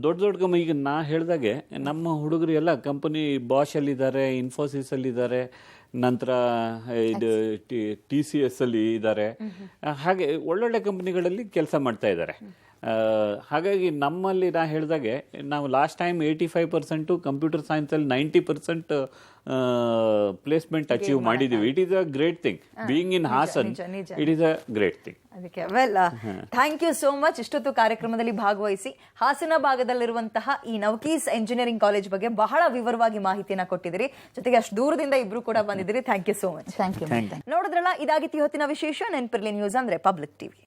ದೊಡ್ಡ ದೊಡ್ಡ ಕಂಪನಿ, ಈಗ ನಾ ಹೇಳ್ದಾಗೆ ನಮ್ಮ ಹುಡುಗರು ಎಲ್ಲ ಕಂಪನಿ ಬಾಷಲ್ಲಿದ್ದಾರೆ, ಇನ್ಫೋಸಿಸಲ್ಲಿದ್ದಾರೆ, ನಂತರ ಇದು TCS ಅಲ್ಲಿ ಇದ್ದಾರೆ. ಹಾಗೆ ಒಳ್ಳೊಳ್ಳೆ ಕಂಪನಿಗಳಲ್ಲಿ ಕೆಲಸ ಮಾಡ್ತಾ ಇದ್ದಾರೆ. ಹಾಗಾಗಿ ನಮ್ಮಲ್ಲಿ ನಾ ಹೇಳಿದಾಗೆ ನಾವು ಲಾಸ್ಟ್ ಟೈಮ್ 85% ಕಂಪ್ಯೂಟರ್ ಸೈನ್ಸಲ್ಲಿ 90% ಪ್ಲೇಸ್ಮೆಂಟ್ ಅಚೀವ್ ಮಾಡಿದ್ದೀವಿ. It is a great thing. Being in Hassan, it is a great thing. ಅದಕ್ಕೆ well, thank you so much. ಇಷ್ಟೊತ್ತು ಕಾರ್ಯಕ್ರಮದಲ್ಲಿ ಭಾಗವಹಿಸಿ ಹಾಸನ ಭಾಗದಲ್ಲಿರುವಂತಹ ಈ ನವಕೀಸ್ ಎಂಜಿನಿಯರಿಂಗ್ ಕಾಲೇಜ್ ಬಗ್ಗೆ ಬಹಳ ವಿವರವಾಗಿ ಮಾಹಿತಿಯನ್ನ ಕೊಟ್ಟಿದ್ದೀರಿ. ಜೊತೆಗೆ ಅಷ್ಟು ದೂರದಿಂದ ಇಬ್ರು ಕೂಡ ಬಂದಿದ್ದೀರಿ. Thank you so much. Thank you. ನೋಡಿದ್ರಲ್ಲ, ಇದಾಗಿತ್ತು ಇವತ್ತಿನ ವಿಶೇಷ. ನೆನಪಿರ್ಲಿ, ನ್ಯೂಸ್ ಅಂದ್ರೆ ಪಬ್ಲಿಕ್ ಟಿವಿ.